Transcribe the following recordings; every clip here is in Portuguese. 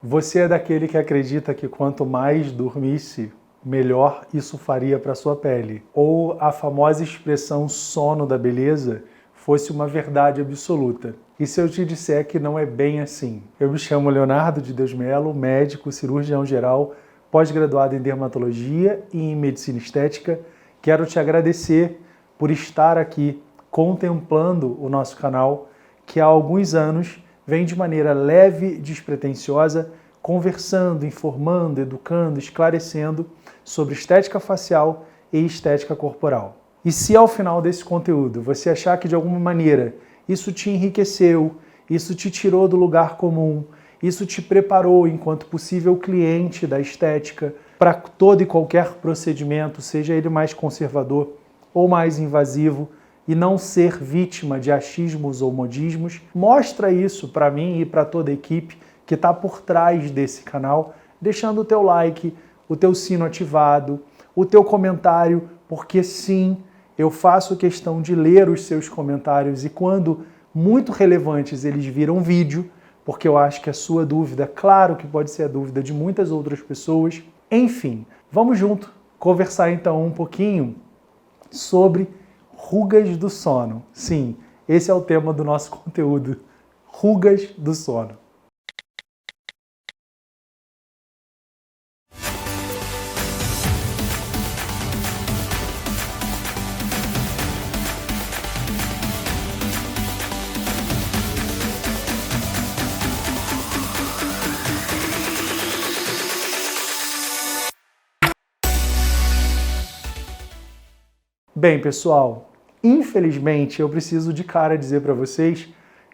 Você é daquele que acredita que quanto mais dormisse, melhor isso faria para sua pele? Ou a famosa expressão sono da beleza fosse uma verdade absoluta? E se eu te disser que não é bem assim? Eu me chamo Leonardo de Deus Melo, médico, cirurgião geral, pós-graduado em dermatologia e em medicina estética. Quero te agradecer por estar aqui contemplando o nosso canal, que há alguns anos vem de maneira leve e despretensiosa, conversando, informando, educando, esclarecendo sobre estética facial e estética corporal. E se ao final desse conteúdo você achar que de alguma maneira isso te enriqueceu, isso te tirou do lugar comum, isso te preparou enquanto possível cliente da estética para todo e qualquer procedimento, seja ele mais conservador ou mais invasivo, e não ser vítima de achismos ou modismos, mostra isso para mim e para toda a equipe que está por trás desse canal, deixando o teu like, o teu sino ativado, o teu comentário, porque sim, eu faço questão de ler os seus comentários e quando muito relevantes eles viram vídeo, porque eu acho que a sua dúvida, claro que pode ser a dúvida de muitas outras pessoas. Enfim, vamos junto conversar então um pouquinho sobre rugas do sono. Sim, esse é o tema do nosso conteúdo. Rugas do sono. Bem, pessoal, infelizmente eu preciso de cara dizer para vocês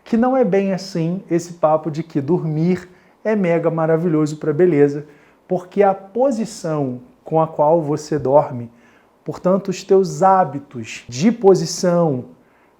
que não é bem assim esse papo de que dormir é mega maravilhoso para beleza, porque a posição com a qual você dorme, portanto, os teus hábitos de posição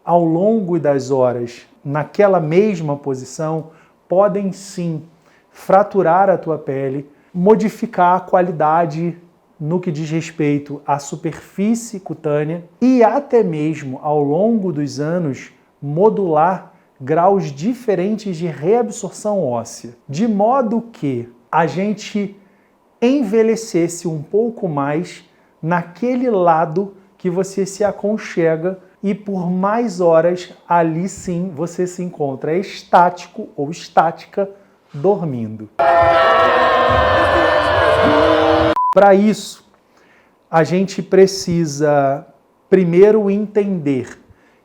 ao longo das horas naquela mesma posição podem sim fraturar a tua pele, modificar a qualidade no que diz respeito à superfície cutânea e até mesmo ao longo dos anos modular graus diferentes de reabsorção óssea, de modo que a gente envelhecesse um pouco mais naquele lado que você se aconchega e por mais horas ali sim você se encontra estático ou estática dormindo. Para isso, a gente precisa primeiro entender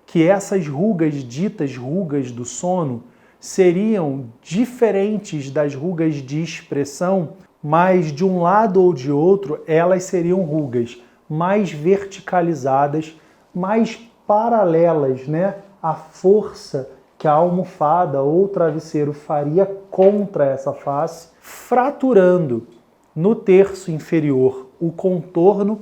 que essas rugas, ditas rugas do sono, seriam diferentes das rugas de expressão, mas de um lado ou de outro, elas seriam rugas mais verticalizadas, mais paralelas, né, à força que a almofada ou travesseiro faria contra essa face, fraturando no terço inferior o contorno,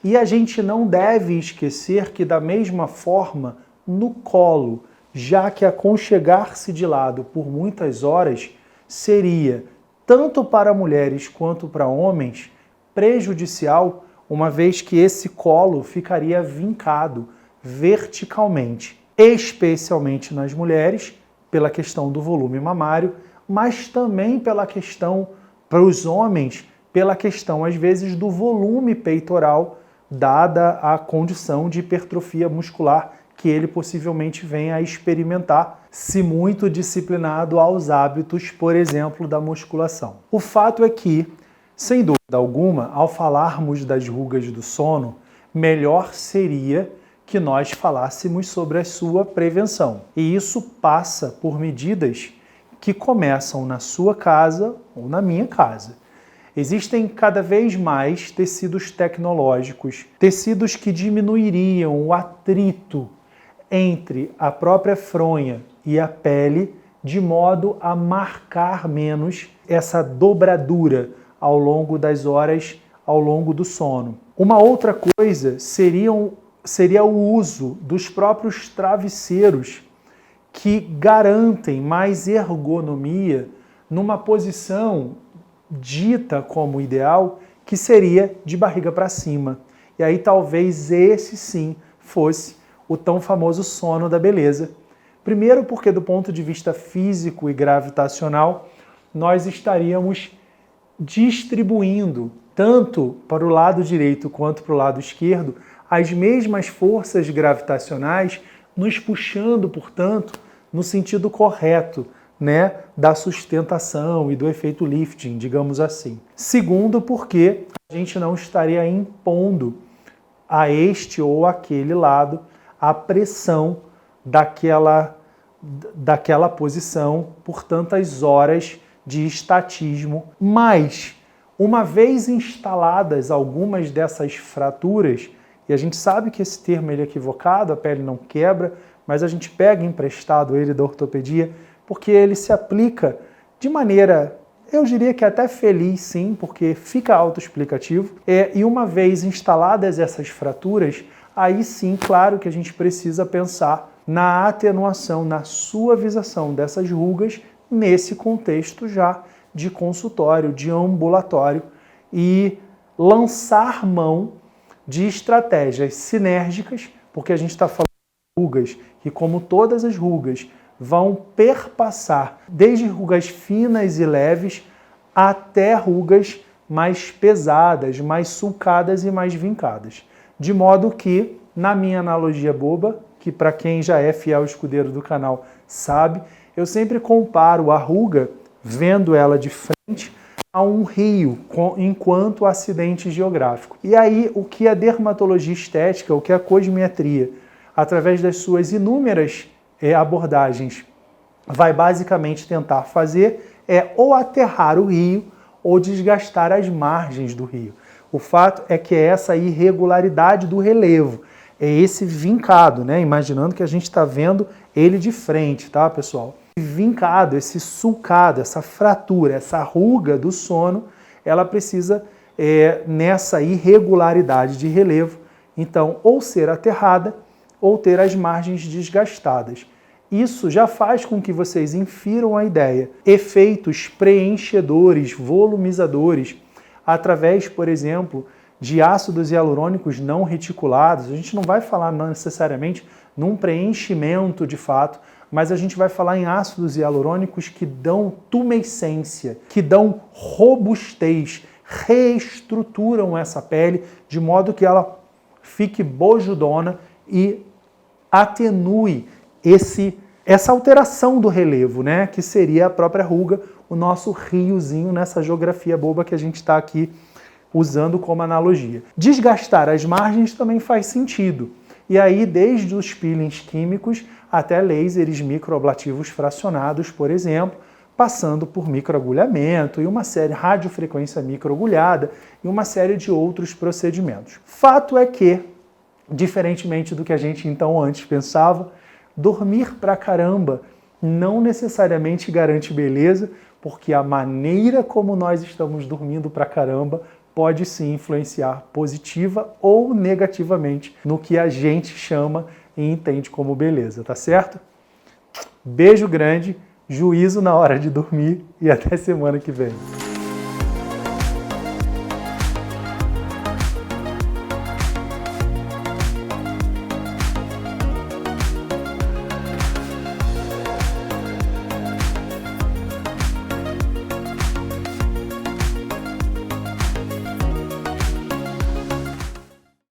e a gente não deve esquecer que da mesma forma no colo, já que aconchegar-se de lado por muitas horas seria, tanto para mulheres quanto para homens, prejudicial, uma vez que esse colo ficaria vincado verticalmente, especialmente nas mulheres, pela questão do volume mamário, mas também pela questão para os homens, pela questão, às vezes, do volume peitoral, dada a condição de hipertrofia muscular que ele possivelmente venha a experimentar, se muito disciplinado aos hábitos, por exemplo, da musculação. O fato é que, sem dúvida alguma, ao falarmos das rugas do sono, melhor seria que nós falássemos sobre a sua prevenção. E isso passa por medidas que começam na sua casa ou na minha casa. Existem cada vez mais tecidos tecnológicos, tecidos que diminuiriam o atrito entre a própria fronha e a pele, de modo a marcar menos essa dobradura ao longo das horas, ao longo do sono. Uma outra coisa seria o uso dos próprios travesseiros que garantem mais ergonomia numa posição dita como ideal, que seria de barriga para cima. E aí talvez esse sim fosse o tão famoso sono da beleza. Primeiro porque do ponto de vista físico e gravitacional, nós estaríamos distribuindo, tanto para o lado direito quanto para o lado esquerdo, as mesmas forças gravitacionais, nos puxando, portanto, no sentido correto, né, da sustentação e do efeito lifting, digamos assim. Segundo, porque a gente não estaria impondo a este ou aquele lado a pressão daquela posição por tantas horas de estatismo. Mas, uma vez instaladas algumas dessas fraturas, e a gente sabe que esse termo ele é equivocado, a pele não quebra, mas a gente pega emprestado ele da ortopedia, porque ele se aplica de maneira, eu diria que até feliz sim, porque fica autoexplicativo. E uma vez instaladas essas fraturas, aí sim, claro que a gente precisa pensar na atenuação, na suavização dessas rugas, nesse contexto já de consultório, de ambulatório, e lançar mão de estratégias sinérgicas, porque a gente está falando de rugas que, como todas as rugas, vão perpassar desde rugas finas e leves até rugas mais pesadas, mais sulcadas e mais vincadas. De modo que, na minha analogia boba, que para quem já é fiel escudeiro do canal sabe, eu sempre comparo a ruga, vendo ela de frente, a um rio, enquanto acidente geográfico. E aí, o que a dermatologia estética, o que a cosmetria, através das suas inúmeras abordagens, vai basicamente tentar fazer é ou aterrar o rio ou desgastar as margens do rio. O fato é que é essa irregularidade do relevo, é esse vincado, né? Imaginando que a gente está vendo ele de frente, tá, pessoal? Vincado, esse sulcado, essa fratura, essa ruga do sono, ela precisa, nessa irregularidade de relevo, então, ou ser aterrada ou ter as margens desgastadas. Isso já faz com que vocês infiram a ideia. Efeitos preenchedores, volumizadores, através, por exemplo, de ácidos hialurônicos não reticulados. A gente não vai falar necessariamente num preenchimento de fato, mas a gente vai falar em ácidos hialurônicos que dão tumescência, que dão robustez, reestruturam essa pele de modo que ela fique bojudona e atenue essa alteração do relevo, né? Que seria a própria ruga, o nosso riozinho nessa geografia boba que a gente está aqui usando como analogia. Desgastar as margens também faz sentido. E aí, desde os peelings químicos até lasers microablativos fracionados, por exemplo, passando por microagulhamento e uma série de radiofrequência microagulhada e uma série de outros procedimentos. Fato é que, diferentemente do que a gente então antes pensava, dormir pra caramba não necessariamente garante beleza, porque a maneira como nós estamos dormindo pra caramba pode sim influenciar positiva ou negativamente no que a gente chama e entende como beleza, tá certo? Beijo grande, juízo na hora de dormir e até semana que vem.